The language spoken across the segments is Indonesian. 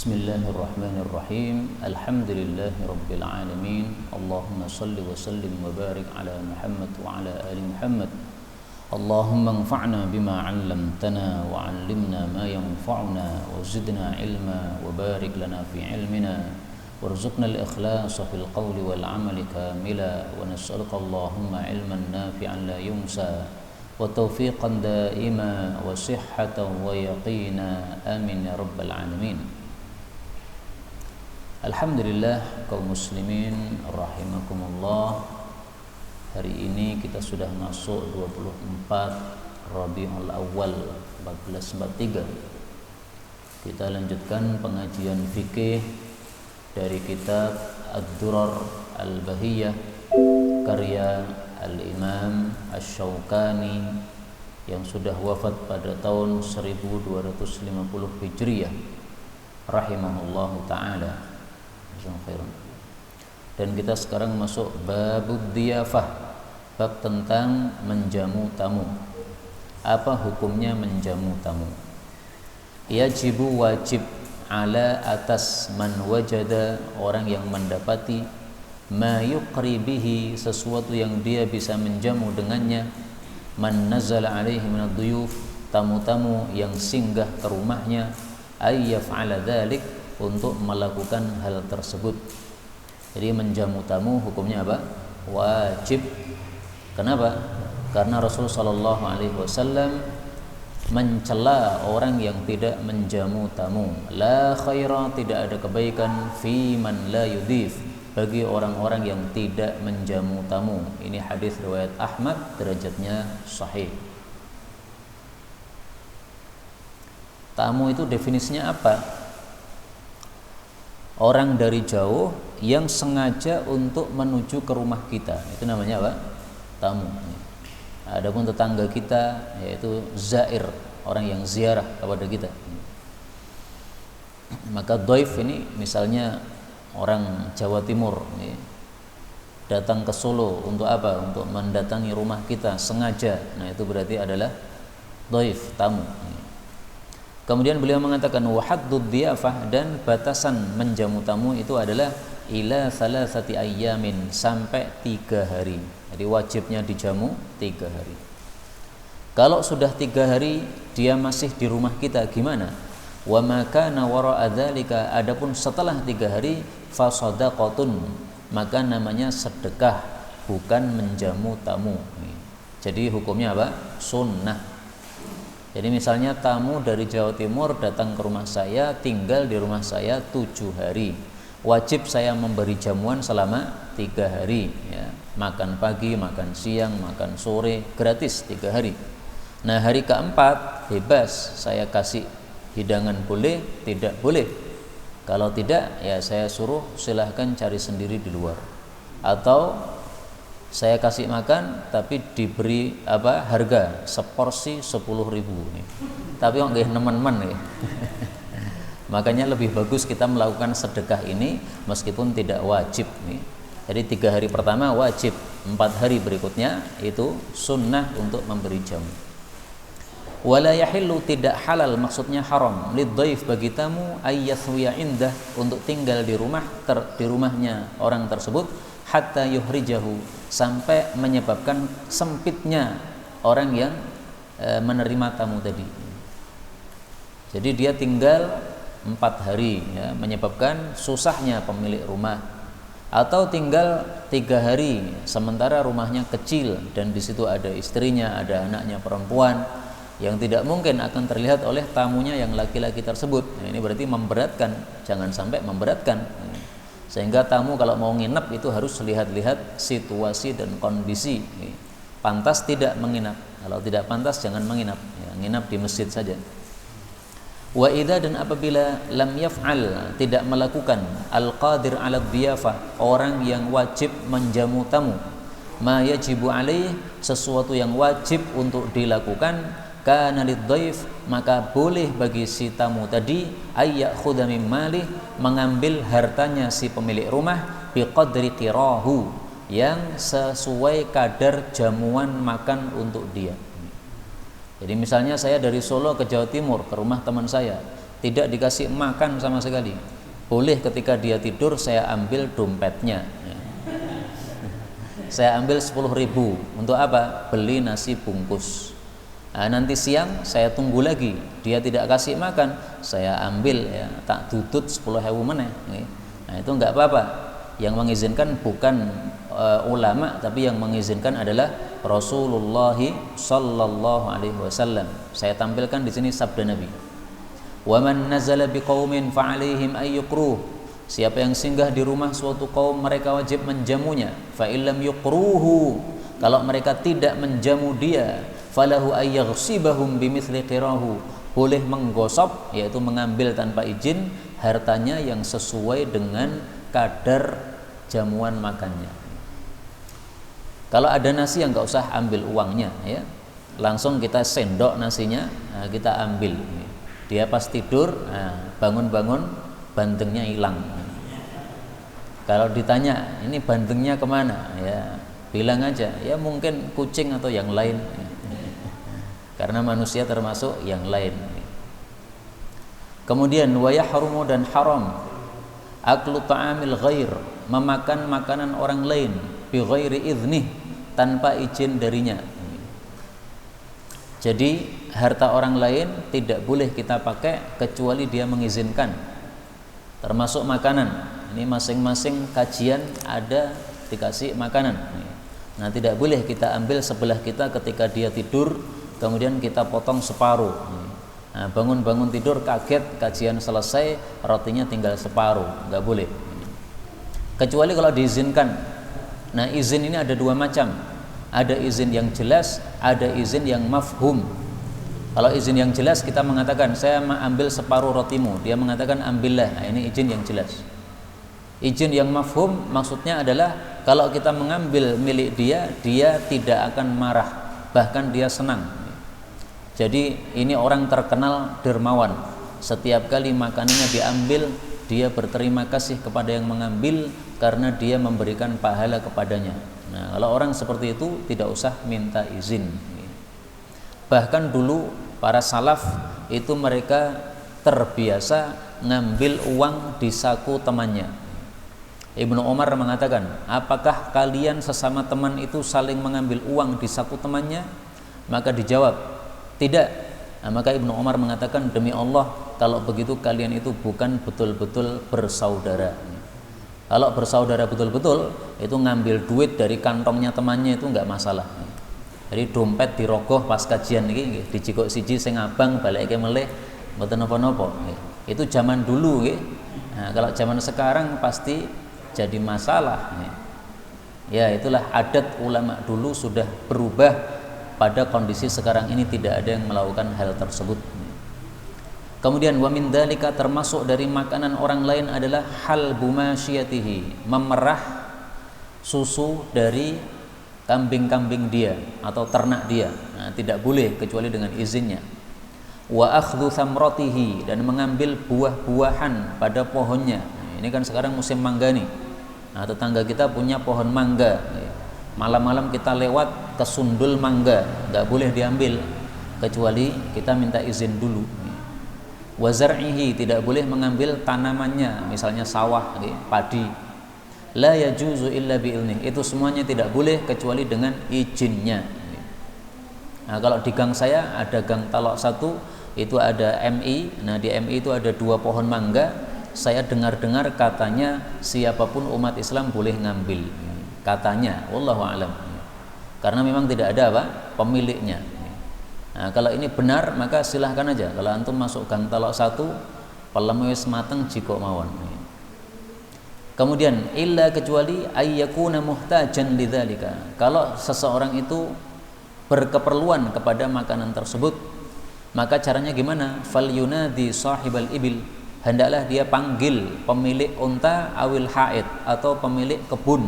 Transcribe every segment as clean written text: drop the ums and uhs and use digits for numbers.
Bismillahirrahmanirrahim. Alhamdulillahi rabbil alamin. Allahumma salli wa sallim wa barik ala Muhammad wa ala ali Muhammad. Allahumma anfa'na bima 'allamtana wa 'allimna ma yanfa'una wa zidna ilma wa barik lana fi ilmina warzuqna al-ikhlasa fil qawli wal 'amali kamila wa nas'aluka Allahumma ilman nafi'an la yunsa wa tawfiqan daima wa sihhatan wa yaqina amin ya rabbal alamin. Alhamdulillah kaum muslimin rahimakumullah. Hari ini kita sudah masuk 24 Rabiul Awal 1443. Kita lanjutkan pengajian fikih dari kitab Ad-Durar Al-Bahiyah karya Al-Imam Asy-Syaukani yang sudah wafat pada tahun 1250 Hijriah rahimahullahu ta'ala. Dan kita sekarang masuk babud diyafah, bab tentang menjamu tamu. Apa hukumnya menjamu tamu? Yajibu, wajib, ala, atas, man wajada, orang yang mendapati, ma yuqri bihi, sesuatu yang dia bisa menjamu dengannya, man nazala alaihi minad duyuf, tamu-tamu yang singgah ke rumahnya, ay yaf'ala dzalik, untuk melakukan hal tersebut. Jadi menjamu tamu hukumnya apa? Wajib. Kenapa? Karena Rasulullah sallallahu alaihi wasallam mencela orang yang tidak menjamu tamu. La khaira, tidak ada kebaikan, fi man la yudif, bagi orang-orang yang tidak menjamu tamu. Ini hadis riwayat Ahmad, derajatnya sahih. Tamu itu definisinya apa? Orang dari jauh yang sengaja untuk menuju ke rumah kita, itu namanya apa? Tamu. Adapun tetangga kita yaitu zair, orang yang ziarah kepada kita. Maka dhaif ini misalnya orang Jawa Timur datang ke Solo untuk apa? Untuk mendatangi rumah kita sengaja. Nah, itu berarti adalah dhaif, tamu. Kemudian beliau mengatakan wahaddud diyafah, dan batasan menjamu tamu itu adalah ila salasati ayyamin, sampai 3 hari. Jadi wajibnya dijamu 3 hari. Kalau sudah 3 hari dia masih di rumah kita, gimana? Wa ma kana wara'a dzalika, adapun setelah 3 hari fa shadaqatun, maka namanya sedekah, bukan menjamu tamu. Jadi hukumnya apa? Sunnah. Jadi misalnya tamu dari Jawa Timur datang ke rumah saya, tinggal di rumah saya 7 hari. Wajib saya memberi jamuan selama 3 hari. Ya. Makan pagi, makan siang, makan sore, gratis 3 hari. Nah, hari keempat bebas, saya kasih hidangan boleh, tidak boleh. Kalau tidak, ya saya suruh silahkan cari sendiri di luar. Atau saya kasih makan tapi diberi harga seporsi 10.000 nih. Tapi kok nggih nemen-men nih. Makanya lebih bagus kita melakukan sedekah ini meskipun tidak wajib nih. Jadi 3 hari pertama wajib, 4 hari berikutnya itu sunnah untuk memberi jamu. Wala yahillu, tidak halal, maksudnya haram, lidhaif, bagi tamu, ayyaswiya indah, untuk tinggal di rumahnya orang tersebut, hatta yuhrijahu, sampai menyebabkan sempitnya orang yang menerima tamu tadi. Jadi dia tinggal 4 hari, ya, menyebabkan susahnya pemilik rumah. Atau tinggal 3 hari, sementara rumahnya kecil dan di situ ada istrinya, ada anaknya perempuan, yang tidak mungkin akan terlihat oleh tamunya yang laki-laki tersebut. Nah, ini berarti memberatkan, jangan sampai memberatkan. Sehingga tamu kalau mau nginep itu harus lihat-lihat situasi dan kondisi. Pantas tidak menginap. Kalau tidak pantas jangan menginap. Ya, nginap di masjid saja. Wa idza, dan apabila lam yaf'al, tidak melakukan, al-qadir 'ala dhiyafah, orang yang wajib menjamu tamu, ma yajibu alaih, sesuatu yang wajib untuk dilakukan, kana lidhaif, maka boleh bagi si tamu tadi ayyakhudha min malih, mengambil hartanya si pemilik rumah, biqadri qirahu, yang sesuai kadar jamuan makan untuk dia. Jadi misalnya saya dari Solo ke Jawa Timur ke rumah teman saya, tidak dikasih makan sama sekali. Boleh ketika dia tidur saya ambil dompetnya, saya ambil 10.000 untuk apa? Beli nasi bungkus. Nah, nanti siang saya tunggu lagi, dia tidak kasih makan, saya ambil ya, tak tutut 10.000 meneh. Nah, itu enggak apa-apa. Yang mengizinkan bukan ulama, tapi yang mengizinkan adalah Rasulullah sallallahu alaihi wasallam. Saya tampilkan di sini sabda Nabi. Wa man nazala biqaumin fa alaihim ay yuqruh. Siapa yang singgah di rumah suatu kaum, mereka wajib menjamunya. Fa illam yuqruhu, kalau mereka tidak menjamu dia, falahu ay yaghsibahum bimithli qirahu, boleh menggosok, yaitu mengambil tanpa izin hartanya yang sesuai dengan kadar jamuan makannya. Kalau ada nasi yang nggak usah ambil uangnya, ya, langsung kita sendok nasinya, nah, kita ambil. Dia pas tidur, nah, bangun-bangun bandengnya hilang. Kalau ditanya ini bandengnya kemana, ya bilang aja, ya mungkin kucing atau yang lain, karena manusia termasuk yang lain. Kemudian wa yahrumu, dan haram aklu ta'amil ghair, memakan makanan orang lain bi ghairi idnih, tanpa izin darinya. Jadi harta orang lain tidak boleh kita pakai kecuali dia mengizinkan, termasuk makanan. Ini masing-masing kajian ada dikasih makanan. Nah, tidak boleh kita ambil sebelah kita ketika dia tidur kemudian kita potong separuh. Nah, bangun-bangun tidur kaget, kajian selesai, rotinya tinggal separuh, nggak boleh. Kecuali kalau diizinkan. Nah, izin ini ada dua macam. Ada izin yang jelas, ada izin yang mafhum. Kalau izin yang jelas kita mengatakan saya ambil separuh rotimu, dia mengatakan ambillah. Nah, ini izin yang jelas. Izin yang mafhum maksudnya adalah kalau kita mengambil milik dia, dia tidak akan marah, bahkan dia senang. Jadi ini orang terkenal dermawan. Setiap kali makanannya diambil, dia berterima kasih kepada yang mengambil karena dia memberikan pahala kepadanya. Nah, kalau orang seperti itu tidak usah minta izin. Bahkan dulu para salaf itu mereka terbiasa ngambil uang di saku temannya. Ibnu Umar mengatakan, apakah kalian sesama teman itu saling mengambil uang di saku temannya? Maka dijawab, tidak. Nah, maka Ibnu Umar mengatakan, demi Allah, kalau begitu kalian itu bukan betul-betul bersaudara. Kalau bersaudara betul-betul, itu ngambil duit dari kantongnya temannya itu enggak masalah. Jadi dompet dirogoh pas kajian ini, dijikok siji sing abang balik ke meleh, mboten napa-napa. Itu zaman dulu, nah, kalau zaman sekarang pasti jadi masalah. Ya, itulah adat ulama dulu sudah berubah. Pada kondisi sekarang ini tidak ada yang melakukan hal tersebut. Kemudian wa min dzalika, termasuk dari makanan orang lain adalah halbu masyiyatihi, memerah susu dari kambing-kambing dia atau ternak dia. Nah, tidak boleh kecuali dengan izinnya. Wa akhdhu thamratihi, dan mengambil buah-buahan pada pohonnya. Nah, ini kan sekarang musim mangga nih. Nah, tetangga kita punya pohon mangga. Malam-malam kita lewat ke sundul mangga, nggak boleh diambil kecuali kita minta izin dulu. Wa zar'ihi, tidak boleh mengambil tanamannya, misalnya sawah, padi. La yajuzu illa bi'ilnih, itu semuanya tidak boleh kecuali dengan izinnya. Nah, kalau di gang saya ada gang Talok 1, itu ada MI. Nah, di MI itu ada 2 pohon mangga. Saya dengar-dengar katanya siapapun umat Islam boleh ngambil, katanya, wallahu alam, karena memang tidak ada apa pemiliknya. Nah, kalau ini benar maka silahkan aja. Kalau antum masuk gang Talok 1, pelem wis mateng jiko mawon. Kemudian illa, kecuali ayyakuna muhtajan lidzalika, kalau seseorang itu berkeperluan kepada makanan tersebut, maka caranya gimana? Fal yunadi sahibal ibil, hendaklah dia panggil pemilik unta awil haid, atau pemilik kebun.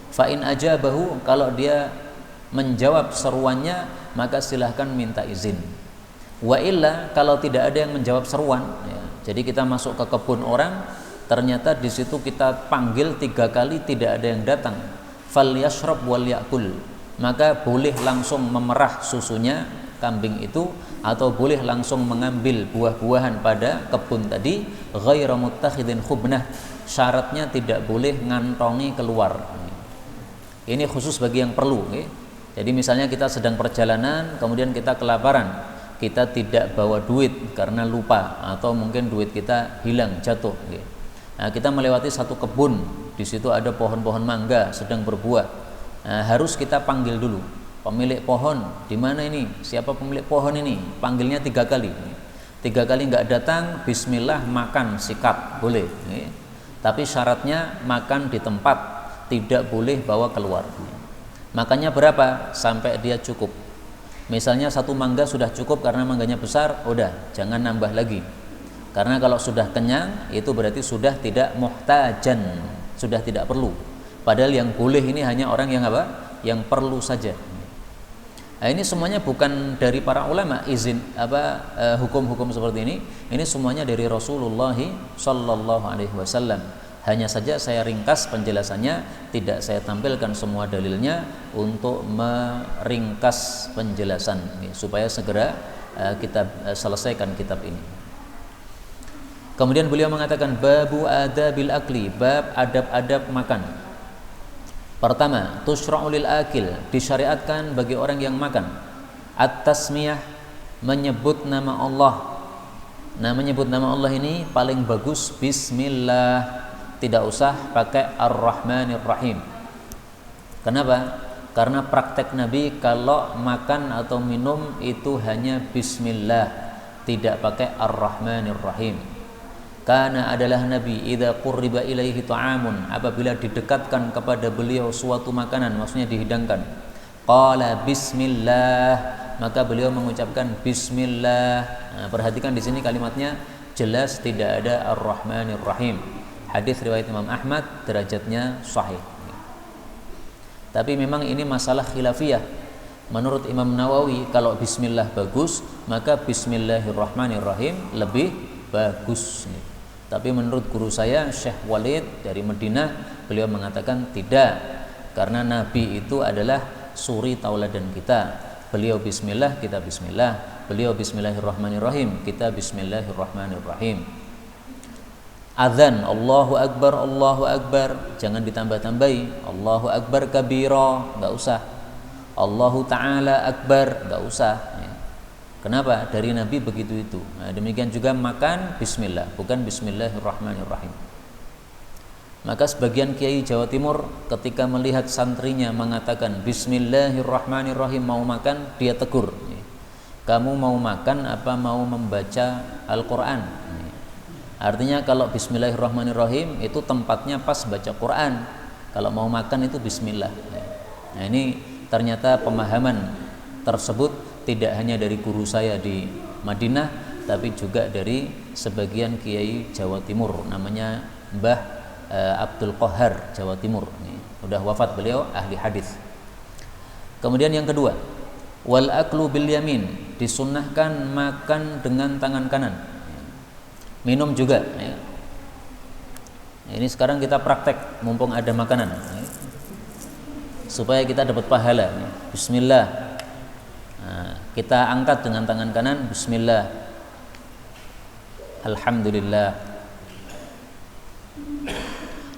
Fa in ajabahu, kalau dia menjawab seruannya maka silahkan minta izin. Wa illa, kalau tidak ada yang menjawab seruan, ya, jadi kita masuk ke kebun orang, ternyata di situ kita panggil 3 kali tidak ada yang datang, fal yashrab wal yakul, maka boleh langsung memerah susunya kambing itu, atau boleh langsung mengambil buah-buahan pada kebun tadi, ghairu muttakhidin khubnah, syaratnya tidak boleh ngantongi keluar. Ini khusus bagi yang perlu. Jadi misalnya kita sedang perjalanan, kemudian kita kelaparan, kita tidak bawa duit karena lupa, atau mungkin duit kita hilang, jatuh. Nah, kita melewati satu kebun, di situ ada pohon-pohon mangga sedang berbuah. Nah, harus kita panggil dulu pemilik pohon, di mana ini? Siapa pemilik pohon ini? Panggilnya 3 kali. 3 kali nggak datang, bismillah, makan, sikat, boleh. Tapi syaratnya makan di tempat, tidak boleh bawa keluar. Makanya berapa? Sampai dia cukup. Misalnya 1 mangga sudah cukup karena mangganya besar, udah, jangan nambah lagi. Karena kalau sudah kenyang, itu berarti sudah tidak muhtajan, sudah tidak perlu. Padahal yang boleh ini hanya orang yang apa? Yang perlu saja. Nah, ini semuanya bukan dari para ulama, izin hukum-hukum seperti ini semuanya dari Rasulullah sallallahu alaihi wasallam. Hanya saja saya ringkas penjelasannya, tidak saya tampilkan semua dalilnya untuk meringkas penjelasan supaya segera kita selesaikan kitab ini. Kemudian beliau mengatakan babu adabil akli, bab adab-adab makan. Pertama, tushra'u lil akil, disyariatkan bagi orang yang makan, at-tasmiyah, menyebut nama Allah. Nah, menyebut nama Allah ini paling bagus bismillah, tidak usah pakai ar-Rahmanir Rahim. Kenapa? Karena praktek Nabi kalau makan atau minum itu hanya bismillah, tidak pakai ar-Rahmanir Rahim. Karena adalah Nabi idza qurriba ilaihi ta'amun, apabila didekatkan kepada beliau suatu makanan, maksudnya dihidangkan, qala bismillah, maka beliau mengucapkan bismillah. Nah, perhatikan di sini kalimatnya jelas tidak ada ar-Rahmanir Rahim. Hadis riwayat Imam Ahmad, derajatnya sahih. Tapi memang ini masalah khilafiyah. Menurut Imam Nawawi, kalau bismillah bagus, maka bismillahirrahmanirrahim lebih bagus. Tapi menurut guru saya Syekh Walid dari Madinah, beliau mengatakan tidak, karena Nabi itu adalah suri tauladan kita. Beliau bismillah, kita bismillah. Beliau bismillahirrahmanirrahim, kita bismillahirrahmanirrahim. Adzan, Allahu Akbar, jangan ditambah-tambahi. Allahu Akbar kabira, enggak usah. Allahu Ta'ala Akbar, enggak usah. Kenapa? Dari Nabi begitu itu. Nah, demikian juga makan bismillah, bukan bismillahirrahmanirrahim. Maka sebagian kiai Jawa Timur ketika melihat santrinya mengatakan bismillahirrahmanirrahim mau makan, dia tegur. Kamu mau makan apa mau membaca Al-Quran? Artinya kalau bismillahirrahmanirrahim itu tempatnya pas baca Quran. Kalau mau makan itu bismillah. Nah, ini ternyata pemahaman tersebut tidak hanya dari guru saya di Madinah, tapi juga dari sebagian kiai Jawa Timur, namanya Mbah Abdul Qahar, Jawa Timur. Ini udah wafat beliau, ahli hadis. Kemudian yang kedua, wal aklu bil yamin, disunnahkan makan dengan tangan kanan. Minum juga. Ini sekarang kita praktek mumpung ada makanan, supaya kita dapat pahala. Bismillah. Nah, kita angkat dengan tangan kanan, bismillah. Alhamdulillah.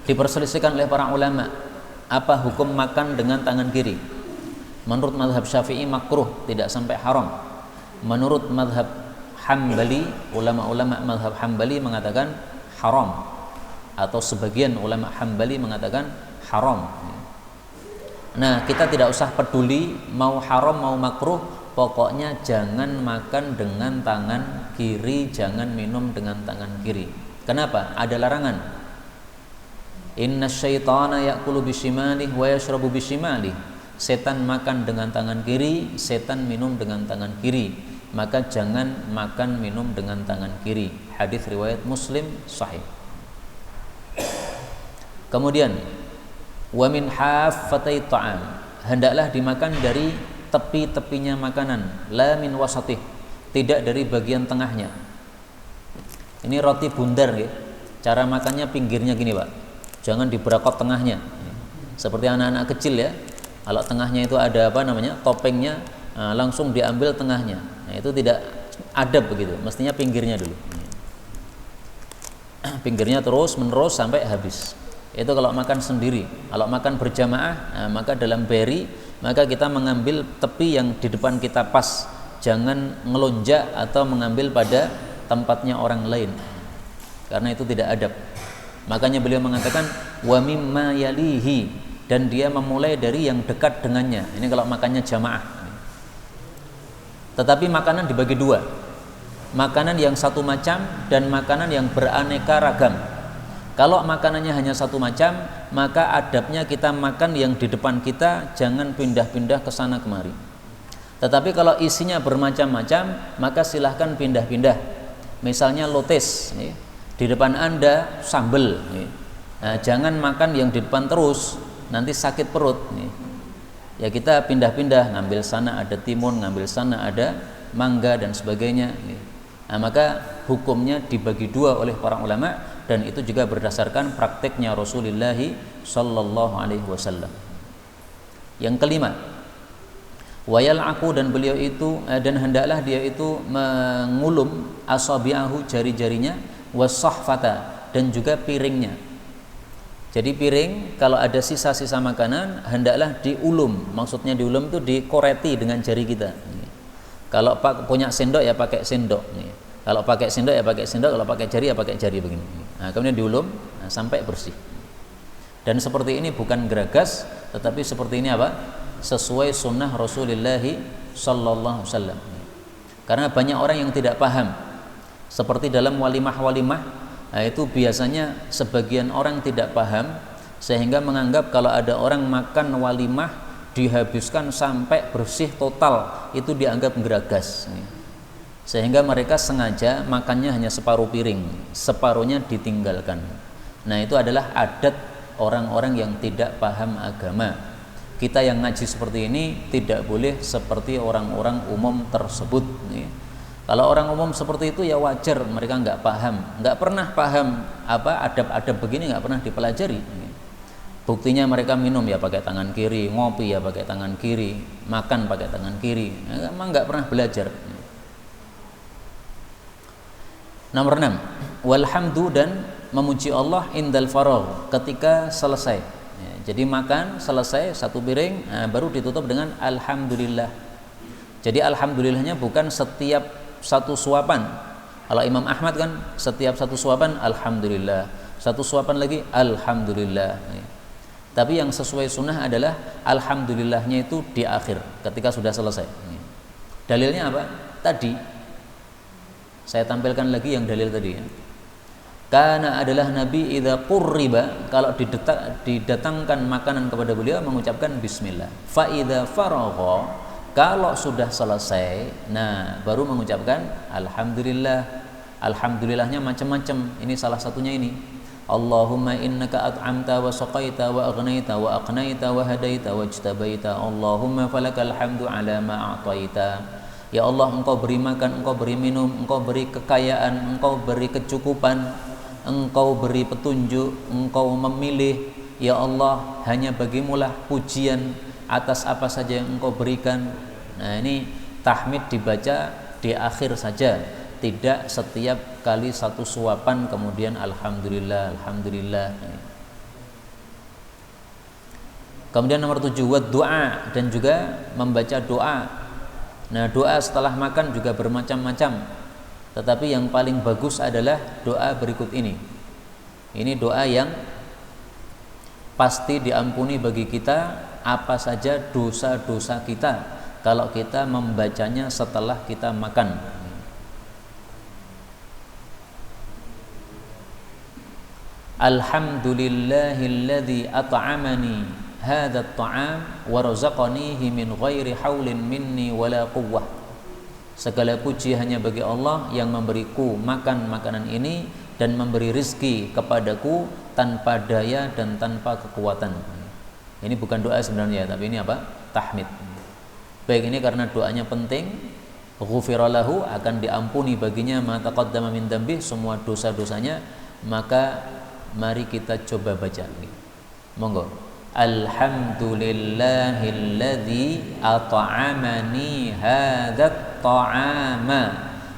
Diperselisihkan oleh para ulama, apa hukum makan dengan tangan kiri? Menurut mazhab Syafi'i makruh, tidak sampai haram. Menurut mazhab Hambali, ulama-ulama mazhab Hambali mengatakan haram, atau sebagian ulama Hambali mengatakan haram. Nah, kita tidak usah peduli mau haram mau makruh, pokoknya jangan makan dengan tangan kiri, jangan minum dengan tangan kiri. Kenapa? Ada larangan. Inna syaitana ya'kulu bishimalihi wa yashrabu bishimalihi. Setan makan dengan tangan kiri, setan minum dengan tangan kiri. Maka jangan makan minum dengan tangan kiri. Hadis riwayat Muslim sahih. Kemudian wa min haffatai ta'am, hendaklah dimakan dari tepi-tepinya makanan, la min wasatih, tidak dari bagian tengahnya. Ini roti bundar ya. Cara makannya pinggirnya gini, Pak. Jangan diberakot tengahnya. Seperti anak-anak kecil ya. Kalau tengahnya itu ada apa namanya? Topengnya, langsung diambil tengahnya. Nah, itu tidak adab begitu. Mestinya pinggirnya dulu. Pinggirnya terus menerus sampai habis. Itu kalau makan sendiri. Kalau makan berjamaah, maka dalam beri, maka kita mengambil tepi yang di depan kita pas. Jangan ngelonjak atau mengambil pada tempatnya orang lain. Karena itu tidak adab. Makanya beliau mengatakan wa mimma yalihi, dan dia memulai dari yang dekat dengannya. Ini kalau makannya jamaah. Tetapi makanan dibagi dua. Makanan yang satu macam dan makanan yang beraneka ragam. Kalau makanannya hanya satu macam, maka adabnya kita makan yang di depan kita, jangan pindah-pindah ke sana kemari. Tetapi kalau isinya bermacam-macam, maka silahkan pindah-pindah. Misalnya lotes, di depan Anda sambal, nah, jangan makan yang di depan terus, nanti sakit perut. Ya kita pindah-pindah, ngambil sana ada timun, ngambil sana ada mangga dan sebagainya. Nah, maka hukumnya dibagi dua oleh para ulama, dan itu juga berdasarkan prakteknya Rasulullah sallallahu alaihi wasallam. Yang kelima, wayal aku, dan beliau itu dan hendaklah dia itu mengulum asabi'ahu, jari-jarinya, wasahfata, dan juga piringnya. Jadi piring kalau ada sisa-sisa makanan hendaklah diulum. Maksudnya diulum itu dikoreti dengan jari kita. Kalau punya sendok ya pakai sendok. Kalau pakai sendok ya pakai sendok. Kalau pakai jari ya pakai jari begini. Nah, kemudian diulum sampai bersih. Dan seperti ini bukan geragas, tetapi seperti ini apa? Sesuai sunnah Rasulullah sallallahu alaihi wasallam. Karena banyak orang yang tidak paham. Seperti dalam walimah-walimah, nah itu biasanya sebagian orang tidak paham sehingga menganggap kalau ada orang makan walimah dihabiskan sampai bersih total, itu dianggap geragas. Sehingga mereka sengaja makannya hanya separuh piring, separuhnya ditinggalkan. Nah, itu adalah adat orang-orang yang tidak paham agama. Kita yang ngaji seperti ini tidak boleh seperti orang-orang umum tersebut. Kalau orang umum seperti itu ya wajar, mereka nggak paham, nggak pernah paham apa adab-adab begini, nggak pernah dipelajari. Buktinya mereka minum ya pakai tangan kiri, ngopi ya pakai tangan kiri, makan pakai tangan kiri, memang nggak pernah belajar. Nomor 6, walhamdu, dan memuji Allah indal faragh, ketika selesai. Jadi makan selesai satu piring, baru ditutup dengan alhamdulillah. Jadi alhamdulillahnya bukan setiap satu suapan. Kalau Imam Ahmad kan setiap satu suapan alhamdulillah, satu suapan lagi alhamdulillah. Tapi yang sesuai sunnah adalah alhamdulillahnya itu di akhir, ketika sudah selesai. Dalilnya apa? Tadi saya tampilkan lagi yang dalil tadi ya. Karena adalah Nabi idza qurriba, kalau didatangkan makanan kepada beliau mengucapkan bismillah. Fa idza faragha, kalau sudah selesai, nah baru mengucapkan alhamdulillah. Alhamdulillahnya macam-macam. Ini salah satunya ini. Allahumma innaka at'amta wa saqaita wa aghnaita wa aqnaita wa hadaita wa ijtabaita. Allahumma falakal hamdu ala ma a'taita. Ya Allah, engkau beri makan, engkau beri minum, engkau beri kekayaan, engkau beri kecukupan, engkau beri petunjuk, engkau memilih. Ya Allah, hanya bagimulah pujian atas apa saja yang engkau berikan. Nah, ini tahmid dibaca di akhir saja, tidak setiap kali satu suapan kemudian alhamdulillah, alhamdulillah. Kemudian nomor 7, wa doa, dan juga membaca doa. Nah, doa setelah makan juga bermacam-macam, tetapi yang paling bagus adalah doa berikut ini. Ini doa yang pasti diampuni bagi kita apa saja dosa-dosa kita kalau kita membacanya setelah kita makan. Alhamdulillahilladzi at'amani hadzal ta'am wa razaqanihi min ghairi haulin minni wala quwwah. Segala puji hanya bagi Allah yang memberiku makan makanan ini dan memberi rizki kepadaku tanpa daya dan tanpa kekuatan. Ini bukan doa sebenarnya, tapi ini apa? Tahmid. Baik, ini karena doanya penting. Ghufira lahu, akan diampuni baginya ma taqaddama min dzambi, semua dosa-dosanya. Maka mari kita coba baca. Monggo. Alhamdulillahilladzi at'amani hadzat ta'ama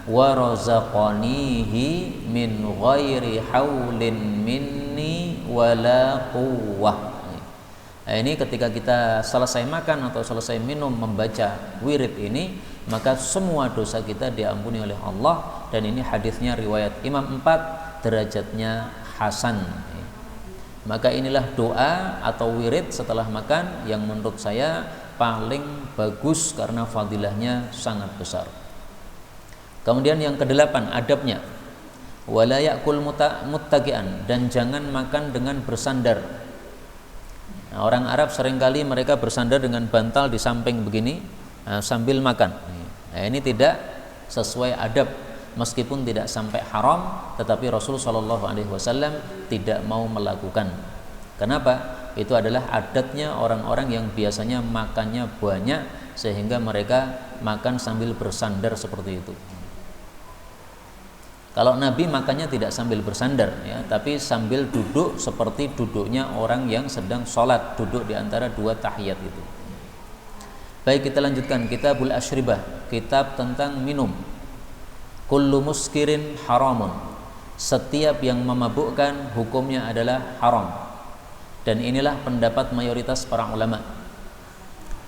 wa razaqanihi min ghairi haulin minni wala quwwah. Nah, ini ketika kita selesai makan atau selesai minum membaca wirid ini, maka semua dosa kita diampuni oleh Allah. Dan ini hadisnya riwayat Imam 4, derajatnya hasan. Maka inilah doa atau wirid setelah makan yang menurut saya paling bagus karena fadilahnya sangat besar. Kemudian yang kedelapan, adabnya, wala yakul muttaqian, dan jangan makan dengan bersandar. Nah, orang Arab seringkali mereka bersandar dengan bantal di samping begini sambil makan. Nah, ini tidak sesuai adab, meskipun tidak sampai haram, tetapi Rasul SAW tidak mau melakukan. Kenapa? Itu adalah adatnya orang-orang yang biasanya makannya banyak, sehingga mereka makan sambil bersandar seperti itu. Kalau Nabi makannya tidak sambil bersandar, ya, tapi sambil duduk seperti duduknya orang yang sedang sholat, duduk di antara dua tahiyat itu. Baik, kita lanjutkan Kitabul Ashribah, kitab tentang minum. Kullu muskirin haramun, setiap yang memabukkan hukumnya adalah haram. Dan inilah pendapat mayoritas para ulama.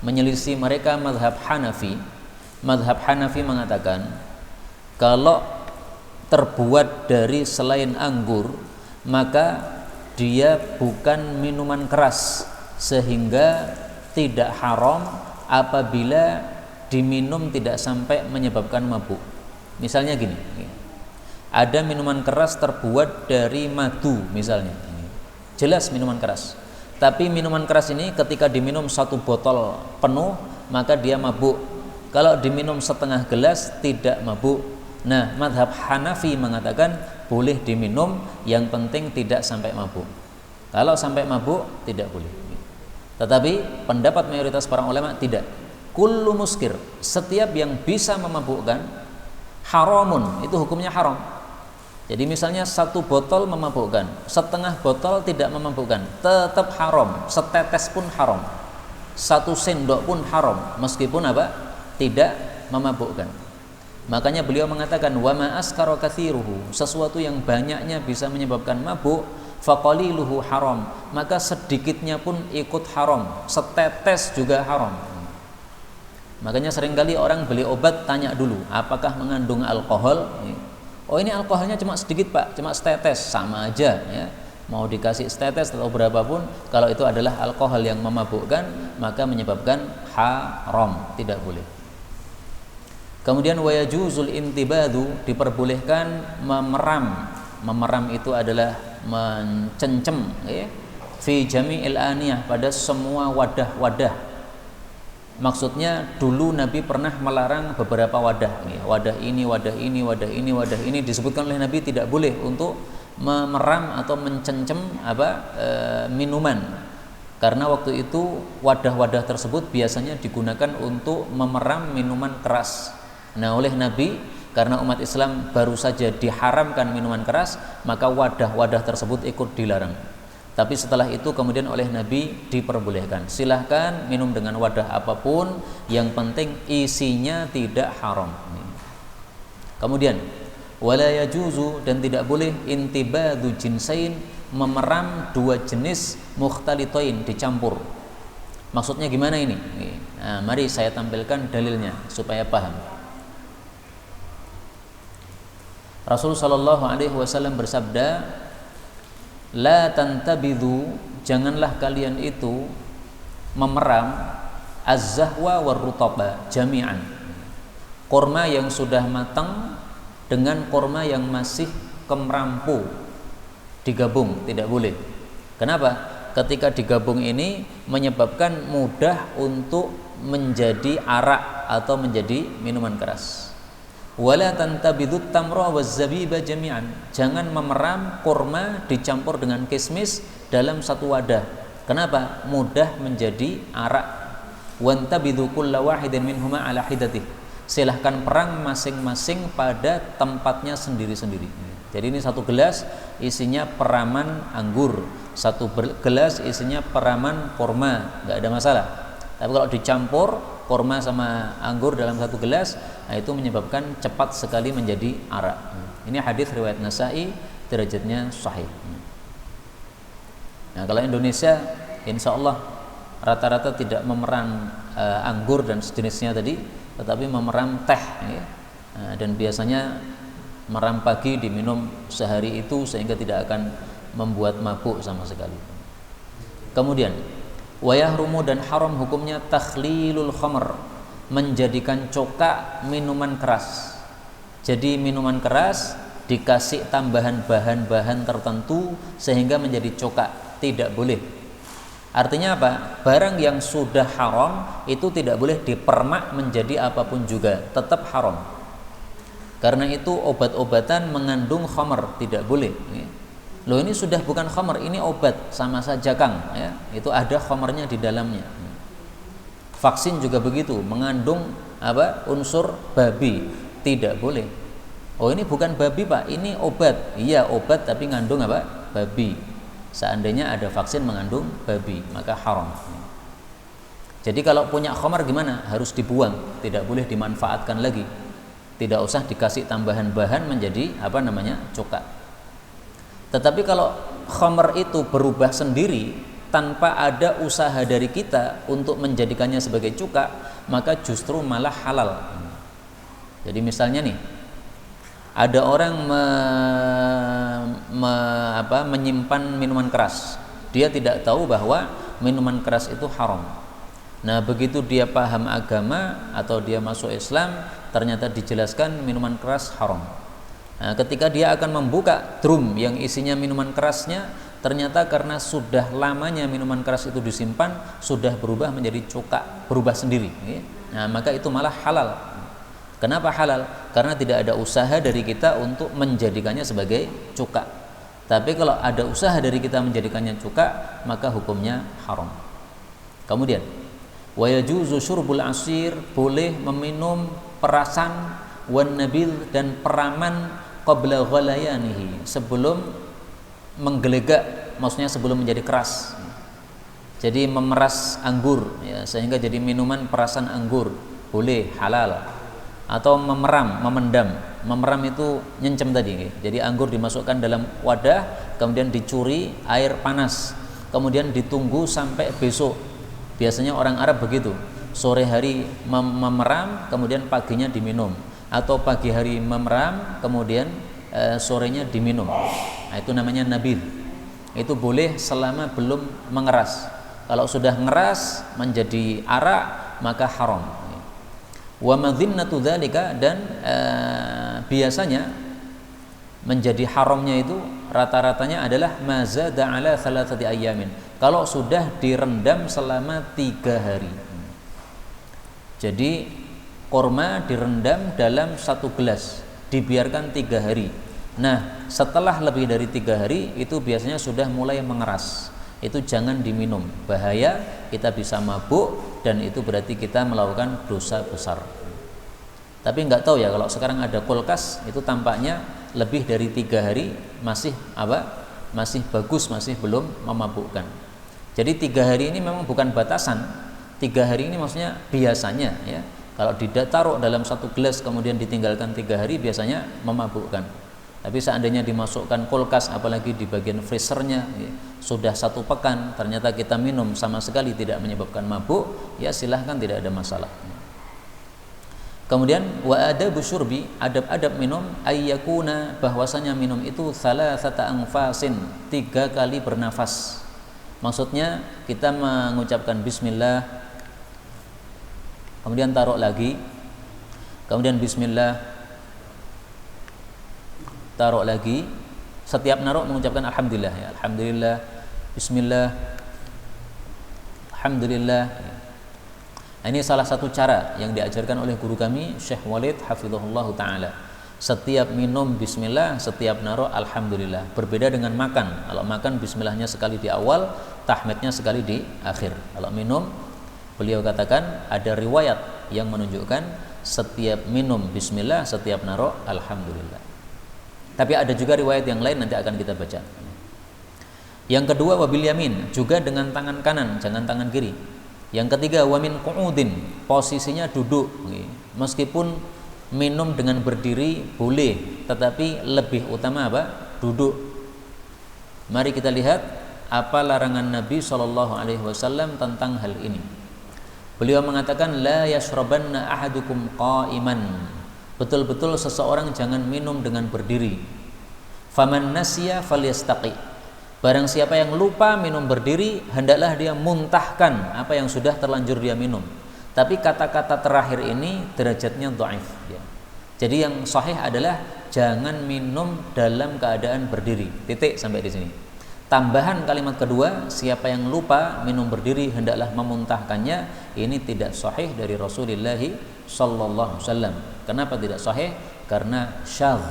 Menyelisih mereka mazhab Hanafi. Mazhab Hanafi mengatakan kalau terbuat dari selain anggur, maka dia bukan minuman keras, sehingga tidak haram apabila diminum tidak sampai menyebabkan mabuk. Misalnya gini, ada minuman keras terbuat dari madu misalnya, jelas minuman keras, tapi minuman keras ini ketika diminum satu botol penuh maka dia mabuk. Kalau diminum setengah gelas tidak mabuk. Nah, mazhab Hanafi mengatakan boleh diminum, yang penting tidak sampai mabuk. Kalau sampai mabuk tidak boleh. Tetapi pendapat mayoritas para ulama tidak. Kullu muskir, setiap yang bisa memabukkan, haramun, itu hukumnya haram. Jadi misalnya satu botol memabukkan, setengah botol tidak memabukkan, tetap haram. Setetes pun haram, satu sendok pun haram, meskipun apa? Tidak memabukkan. Makanya beliau mengatakan wa ma askara katsiruhu, sesuatu yang banyaknya bisa menyebabkan mabuk, faqaliluhu haram, maka sedikitnya pun ikut haram, setetes juga haram. Makanya seringkali orang beli obat tanya dulu apakah mengandung alkohol. Oh, ini alkoholnya cuma sedikit Pak, cuma setetes, sama aja ya. Mau dikasih setetes atau berapapun, kalau itu adalah alkohol yang memabukkan, maka menyebabkan haram, tidak boleh. Kemudian wayajuzul intibadu, diperbolehkan memeram. Memeram itu adalah mencencem, ya, fi jami'il aniyah, pada semua wadah-wadah. Maksudnya dulu Nabi pernah melarang beberapa wadah, ya, wadah ini, wadah ini, wadah ini, wadah ini. Disebutkan oleh Nabi tidak boleh untuk memeram atau mencencem minuman, karena waktu itu wadah-wadah tersebut biasanya digunakan untuk memeram minuman keras. Nah, oleh Nabi, karena umat Islam baru saja diharamkan minuman keras, maka wadah-wadah tersebut ikut dilarang. Tapi setelah itu kemudian oleh Nabi diperbolehkan. Silahkan minum dengan wadah apapun, yang penting isinya tidak haram. Kemudian wala yajuzu, dan tidak boleh intibadu jinsain, memeram dua jenis mukhtalitain, dicampur. Maksudnya gimana ini? Nah, mari saya tampilkan dalilnya supaya paham. Rasul sallallahu alaihi wasallam bersabda, la tantabidhu, janganlah kalian itu memeram az-zahwa war-rutaba jami'an, kurma yang sudah matang dengan kurma yang masih kemerampu, digabung, tidak boleh. Kenapa? Ketika digabung ini menyebabkan mudah untuk menjadi arak atau menjadi minuman keras. Wala tantabidut tamra waz zabiba jami'an, jangan memeram kurma dicampur dengan kismis dalam satu wadah. Kenapa? Mudah menjadi arak. Wantabidu kulla wahidin minhuma ala hidatih, silahkan perang masing-masing pada tempatnya sendiri-sendiri. Jadi ini satu gelas isinya peraman anggur, satu gelas isinya peraman korma, nggak ada masalah. Tapi kalau dicampur korma sama anggur dalam satu gelas, nah itu menyebabkan cepat sekali menjadi arak. Ini hadis riwayat Nasa'i, derajatnya sahih. Nah kalau Indonesia, insya Allah rata-rata tidak memeram anggur dan sejenisnya tadi, tetapi memeram teh, ya. Nah, dan biasanya meram pagi diminum sehari itu sehingga tidak akan membuat mabuk sama sekali. Kemudian wayahrumu, dan haram hukumnya takhlilul khamr, menjadikan cokak minuman keras. Jadi minuman keras dikasih tambahan bahan-bahan tertentu sehingga menjadi cokak, tidak boleh. Artinya apa? Barang yang sudah haram itu tidak boleh dipermak menjadi apapun juga, tetap haram. Karena itu obat-obatan mengandung khamr, tidak boleh. Loh ini sudah bukan khamr, ini obat, sama saja Kang, ya. Itu ada khamrnya di dalamnya. Vaksin juga begitu, mengandung apa? Unsur babi, tidak boleh. Oh ini bukan babi Pak, ini obat. Iya obat tapi ngandung apa? Babi. Seandainya ada vaksin mengandung babi, maka haram. Jadi kalau punya khamr gimana? Harus dibuang, tidak boleh dimanfaatkan lagi. Tidak usah dikasih tambahan bahan menjadi apa namanya? Cokak. Tetapi kalau khamr itu berubah sendiri tanpa ada usaha dari kita untuk menjadikannya sebagai cokak, maka justru malah halal. Jadi misalnya nih, ada orang menyimpan minuman keras. Dia tidak tahu bahwa minuman keras itu haram. Nah, begitu dia paham agama atau dia masuk Islam, ternyata dijelaskan minuman keras haram. Nah, ketika dia akan membuka drum yang isinya minuman kerasnya, ternyata karena sudah lamanya minuman keras itu disimpan, sudah berubah menjadi cokak, berubah sendiri. Nah, maka itu malah halal. Kenapa halal? Karena tidak ada usaha dari kita untuk menjadikannya sebagai cokak. Tapi kalau ada usaha dari kita menjadikannya cokak, maka hukumnya haram. Kemudian wa yajuzu syurbul asir, boleh meminum perasan, wan nabil, dan peraman qabla ghalayanihi, sebelum menggelegak, maksudnya sebelum menjadi keras. Jadi memeras anggur, ya, sehingga jadi minuman perasan anggur, boleh, halal. Atau memeram, memendam. Memeram itu nyencem tadi. Jadi anggur dimasukkan dalam wadah, kemudian dicuri air panas, kemudian ditunggu sampai besok. Biasanya orang Arab begitu. Sore hari memeram, kemudian paginya diminum. Atau pagi hari memeram, kemudian sorenya diminum. Nah, itu namanya nabil. Itu boleh selama belum mengeras. Kalau sudah ngeras menjadi arak, maka haram. Wa madhinnatu dzalika, dan biasanya menjadi haramnya itu rata-ratanya adalah mazada ala thalathati ayyamin, kalau sudah direndam selama 3 hari. Jadi korma direndam dalam 1 gelas, dibiarkan 3 hari. Nah, setelah lebih dari 3 hari itu biasanya sudah mulai mengeras. Itu jangan diminum, bahaya, kita bisa mabuk, dan itu berarti kita melakukan dosa besar. Tapi nggak tahu ya, kalau sekarang ada kulkas itu tampaknya lebih dari 3 hari masih masih bagus, masih belum memabukkan. Jadi 3 hari ini memang bukan batasan. 3 hari ini maksudnya biasanya, ya, kalau ditaruh dalam 1 gelas kemudian ditinggalkan 3 hari biasanya memabukkan. Tapi seandainya dimasukkan kulkas, apalagi di bagian freezernya, ya, sudah 1 pekan, ternyata kita minum sama sekali tidak menyebabkan mabuk, ya silahkan, tidak ada masalah. Kemudian wa adabu syurbi, adab-adab minum, ayyakuna, bahwasanya minum itu thalathata anfasin, 3 kali bernafas. Maksudnya kita mengucapkan bismillah, kemudian taruh lagi, kemudian bismillah, taruh lagi. Setiap naruh mengucapkan alhamdulillah, ya, alhamdulillah, bismillah, alhamdulillah. Nah, ini salah satu cara yang diajarkan oleh guru kami Syekh Walid hafizahullah taala. Setiap minum bismillah, setiap naruh alhamdulillah. Berbeda dengan makan. Kalau makan bismillahnya sekali di awal, tahmidnya sekali di akhir. Kalau minum, beliau katakan ada riwayat yang menunjukkan setiap minum bismillah, setiap naruh alhamdulillah. Tapi ada juga riwayat yang lain, nanti akan kita baca. Yang kedua wabil yamin, juga dengan tangan kanan, jangan tangan kiri. Yang ketiga wamin qu'udin, posisinya duduk. Meskipun minum dengan berdiri boleh, tetapi lebih utama apa? Duduk. Mari kita lihat apa larangan Nabi SAW tentang hal ini. Beliau mengatakan la yashrabanna ahadukum qa'iman. Betul-betul seseorang jangan minum dengan berdiri. Faman nasiya falyastaqi. Barang siapa yang lupa minum berdiri, hendaklah dia muntahkan apa yang sudah terlanjur dia minum. Tapi kata-kata terakhir ini derajatnya dhaif ya. Jadi yang sahih adalah jangan minum dalam keadaan berdiri. Titik sampai di sini. Tambahan kalimat kedua, siapa yang lupa minum berdiri hendaklah memuntahkannya, ini tidak sahih dari Rasulullah sallallahu alaihi wasallam. Kenapa tidak sahih? Karena syadz.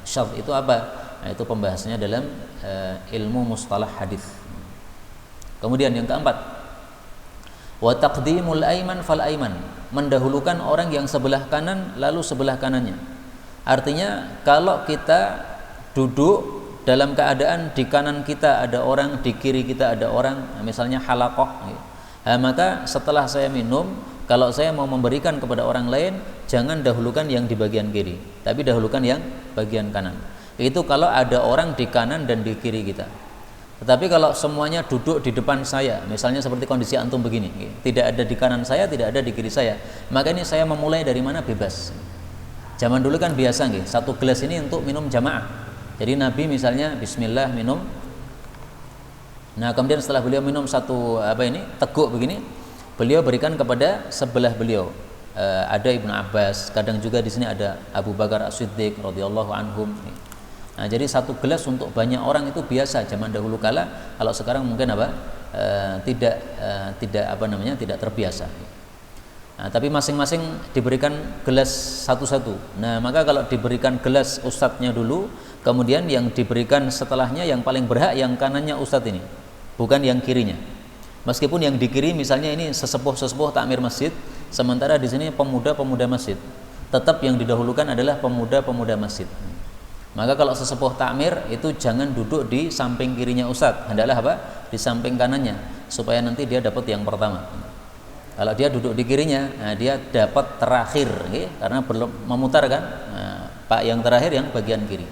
Syadz itu apa? Nah, itu pembahasannya dalam ilmu mustalah hadis. Kemudian yang keempat, wa taqdimul aiman fal aiman, mendahulukan orang yang sebelah kanan lalu sebelah kanannya. Artinya kalau kita duduk dalam keadaan di kanan kita ada orang, di kiri kita ada orang, misalnya halaqah, maka setelah saya minum, kalau saya mau memberikan kepada orang lain, jangan dahulukan yang di bagian kiri, tapi dahulukan yang bagian kanan. Itu kalau ada orang di kanan dan di kiri kita. Tetapi kalau semuanya duduk di depan saya, misalnya seperti kondisi antum begini, tidak ada di kanan saya, tidak ada di kiri saya, maka ini saya memulai dari mana bebas. Zaman dulu kan biasa, satu gelas ini untuk minum jamaah. Jadi Nabi misalnya bismillah minum. Nah, kemudian setelah beliau minum satu teguk begini, beliau berikan kepada sebelah beliau. Ada Ibnu Abbas, kadang juga di sini ada Abu Bakar As-Siddiq radhiyallahu anhum. Nah, jadi satu gelas untuk banyak orang itu biasa zaman dahulu kala. Kalau sekarang mungkin tidak terbiasa. Nah, tapi masing-masing diberikan gelas satu-satu. Nah, maka kalau diberikan gelas ustadznya dulu, kemudian yang diberikan setelahnya yang paling berhak yang kanannya ustadz ini, bukan yang kirinya. Meskipun yang di kiri misalnya ini sesepuh takmir masjid, sementara di sini pemuda masjid, tetap yang didahulukan adalah pemuda masjid. Maka kalau sesepuh takmir itu jangan duduk di samping kirinya ustadz, hendaklah di samping kanannya, supaya nanti dia dapat yang pertama. Kalau dia duduk di kirinya, nah dia dapat terakhir, karena belum memutar kan, pak yang terakhir yang bagian kiri.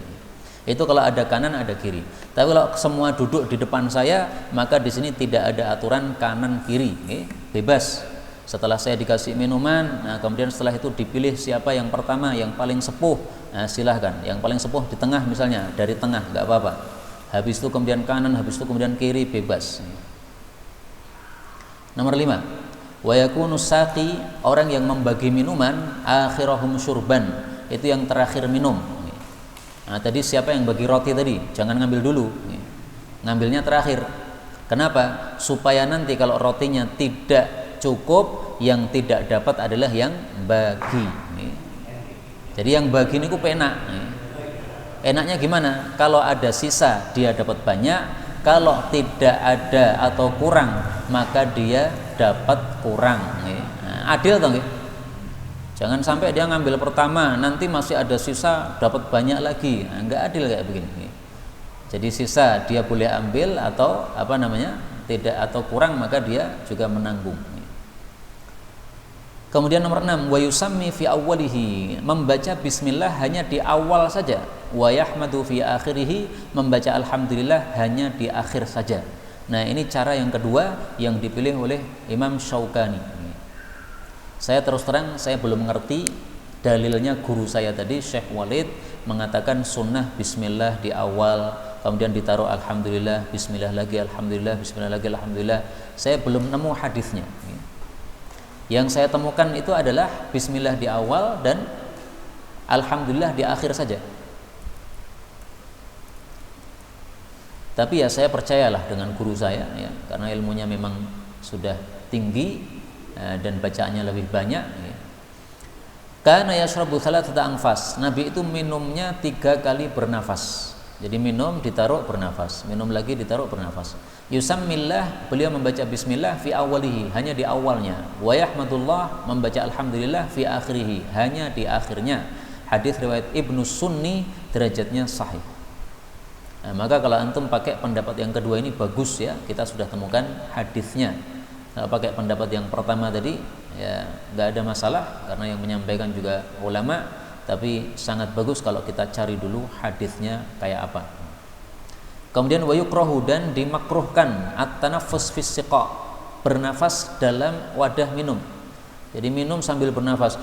Itu kalau ada kanan ada kiri. Tapi kalau semua duduk di depan saya, maka di sini tidak ada aturan kanan kiri, bebas. Setelah saya dikasih minuman, nah kemudian setelah itu dipilih siapa yang pertama, yang paling sepuh, nah silahkan. Yang paling sepuh di tengah misalnya, dari tengah nggak apa-apa. Habis itu kemudian kanan, habis itu kemudian kiri, bebas. Nomor 5. Wa yakunu saqi, orang yang membagi minuman, akhirahum syurban, itu yang terakhir minum. Nah, tadi siapa yang bagi roti tadi? Jangan ngambil dulu, ngambilnya terakhir. Kenapa? Supaya nanti kalau rotinya tidak cukup, yang tidak dapat adalah yang bagi. Jadi yang bagi ini ku penak. Enaknya gimana? Kalau ada sisa dia dapat banyak, kalau tidak ada atau kurang maka dia dapat kurang. Nah, adil toh nggih? Jangan sampai dia ngambil pertama nanti masih ada sisa dapat banyak lagi. Nah, enggak adil kayak begini. Jadi sisa dia boleh ambil atau tidak atau kurang maka dia juga menanggung. Kemudian nomor 6, wa yusammi fi awwalihi, membaca bismillah hanya di awal saja. Wa yahmadu fi akhirih, membaca alhamdulillah hanya di akhir saja. Nah, ini cara yang kedua yang dipilih oleh Imam Syaukani. Saya terus terang saya belum mengerti dalilnya guru saya tadi Syekh Walid mengatakan sunnah bismillah di awal, kemudian ditaruh alhamdulillah, bismillah lagi alhamdulillah, bismillah lagi alhamdulillah. Saya belum nemu hadisnya. Yang saya temukan itu adalah bismillah di awal dan alhamdulillah di akhir saja. Tapi ya saya percayalah dengan guru saya ya, karena ilmunya memang sudah tinggi dan bacaannya lebih banyak ya. Kana yashrabu thalathata anfas, Nabi itu minumnya 3 kali bernafas. Jadi minum ditaruh bernafas, minum lagi ditaruh bernafas. Yusammillah, beliau membaca bismillah fi awalihi, hanya di awalnya. Wa yahmadullah, membaca alhamdulillah fi akhirihi, hanya di akhirnya. Hadis riwayat Ibnu Sunni, derajatnya sahih. Nah, maka kalau antum pakai pendapat yang kedua ini bagus ya, kita sudah temukan hadisnya. Kalau pakai pendapat yang pertama tadi ya nggak ada masalah karena yang menyampaikan juga ulama, tapi sangat bagus kalau kita cari dulu hadisnya kayak apa. Kemudian wayukrahu, dan dimakruhkan at-tanaffus fis siqa, bernafas dalam wadah minum. Jadi minum sambil bernafas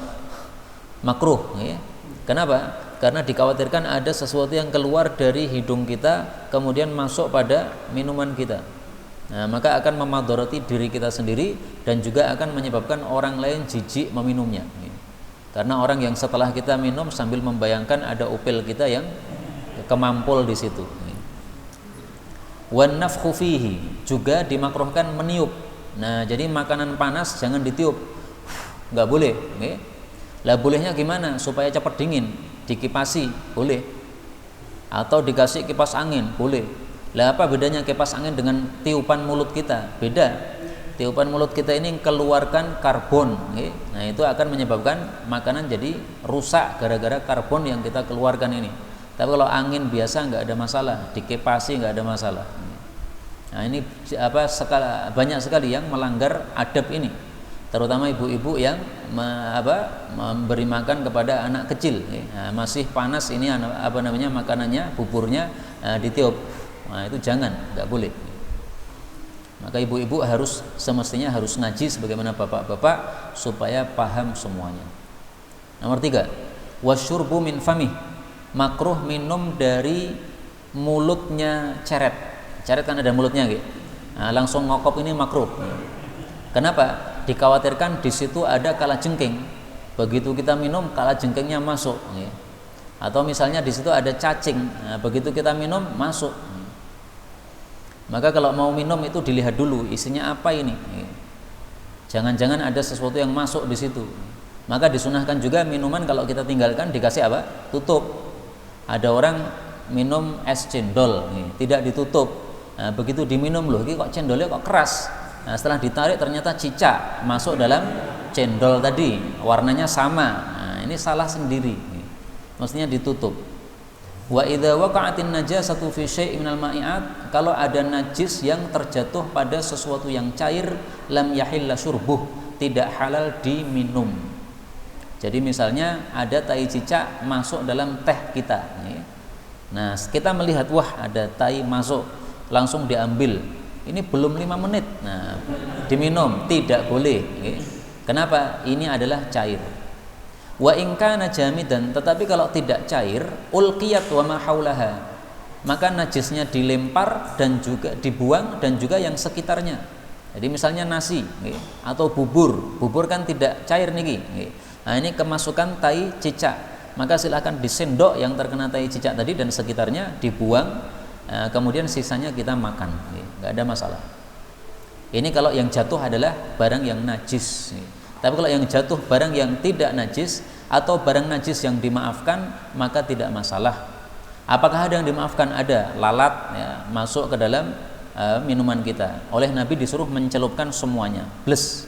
makruh ya. Kenapa? Karena dikhawatirkan ada sesuatu yang keluar dari hidung kita kemudian masuk pada minuman kita. Nah, maka akan memadharati diri kita sendiri dan juga akan menyebabkan orang lain jijik meminumnya. Karena orang yang setelah kita minum sambil membayangkan ada upil kita yang kemampul di situ. Wan nafkhu fihi, juga dimakruhkan meniup. Nah, jadi makanan panas jangan ditiup. Enggak boleh, nggih. Lah bolehnya gimana? Supaya cepat dingin, dikipasi, boleh. Atau dikasih kipas angin, boleh. Lah apa bedanya kipas angin dengan tiupan mulut kita? Beda. Tiupan mulut kita ini keluarkan karbon, nggih. Nah, itu akan menyebabkan makanan jadi rusak gara-gara karbon yang kita keluarkan ini. Tapi kalau angin biasa nggak ada masalah, dikipasi nggak ada masalah. Nah, ini banyak sekali yang melanggar adab ini, terutama ibu-ibu yang memberi makan kepada anak kecil. Nah, masih panas ini makanannya, buburnya ditiup. Nah, itu jangan, nggak boleh. Maka ibu-ibu semestinya harus ngaji sebagaimana bapak-bapak supaya paham semuanya. Nomor 3, wasyurbu min famih, makruh minum dari mulutnya ceret. Ceret kan ada mulutnya gitu. Nah, langsung ngokop ini makruh. Kenapa? Dikhawatirkan di situ ada kalajengking. Begitu kita minum kalajengkingnya masuk. Atau misalnya di situ ada cacing. Nah, begitu kita minum masuk. Maka kalau mau minum itu dilihat dulu isinya apa ini. Jangan-jangan ada sesuatu yang masuk di situ. Maka disunahkan juga minuman kalau kita tinggalkan dikasih apa? Tutup. Ada orang minum es cendol, tidak ditutup. Nah, begitu diminum, loh, ini kok cendolnya kok keras. Nah, setelah ditarik ternyata cicak masuk dalam cendol tadi, warnanya sama. Nah, ini salah sendiri. Mestinya ditutup. Wa idza waqa'atin najasatu fi syai'in minal ma'iat, kalau ada najis yang terjatuh pada sesuatu yang cair, lam yahilla syurbuh, tidak halal diminum. Jadi misalnya ada tai cicak masuk dalam teh kita. Nah, kita melihat, wah ada tai masuk, langsung diambil. Ini belum 5 menit. Nah, diminum, tidak boleh. Kenapa? Ini adalah cair. Wa in kana jamidan, tetapi kalau tidak cair, ulqiyat wa ma haulaha, maka najisnya dilempar dan juga dibuang dan juga yang sekitarnya. Jadi misalnya nasi atau bubur kan tidak cair niki. Nah, ini kemasukan tai cicak, maka silakan disendok yang terkena tai cicak tadi dan sekitarnya dibuang, kemudian sisanya kita makan, nggak ada masalah. Ini kalau yang jatuh adalah barang yang najis. Tapi kalau yang jatuh barang yang tidak najis atau barang najis yang dimaafkan, maka tidak masalah. Apakah ada yang dimaafkan? Ada. Lalat ya, masuk ke dalam minuman kita. Oleh Nabi disuruh mencelupkan semuanya, bles.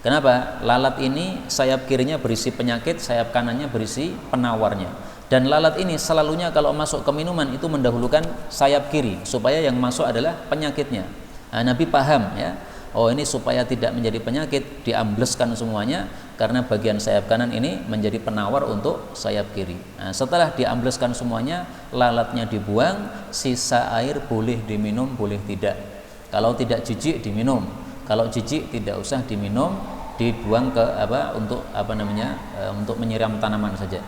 Kenapa? Lalat ini sayap kirinya berisi penyakit, sayap kanannya berisi penawarnya. Dan lalat ini selalunya kalau masuk ke minuman itu mendahulukan sayap kiri, supaya yang masuk adalah penyakitnya. Nah, Nabi paham ya. Oh, ini supaya tidak menjadi penyakit, diambleskan semuanya, karena bagian sayap kanan ini menjadi penawar untuk sayap kiri. Nah, setelah diambleskan semuanya, lalatnya dibuang, sisa air boleh diminum, boleh tidak. Kalau tidak jijik diminum, kalau jijik tidak usah diminum, dibuang ke untuk menyiram tanaman saja.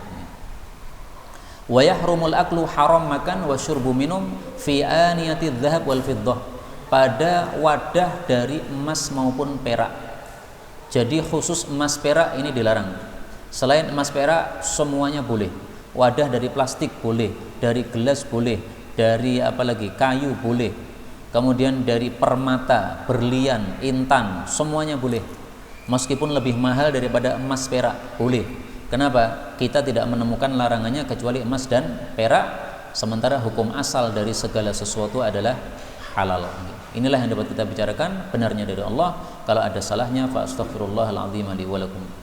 Wa yahrumul aklu, haram makan, wa syurbu minum fi aniyati dzahab wal fiddah, pada wadah dari emas maupun perak. Jadi khusus emas perak ini dilarang. Selain emas perak semuanya boleh. Wadah dari plastik boleh, dari gelas boleh, dari kayu boleh. Kemudian dari permata, berlian, intan, semuanya boleh. Meskipun lebih mahal daripada emas perak, boleh. Kenapa? Kita tidak menemukan larangannya kecuali emas dan perak, sementara hukum asal dari segala sesuatu adalah halal. Inilah yang dapat kita bicarakan, benarnya dari Allah. Kalau ada salahnya, fa astaghfirullahaladzim li wa lakum.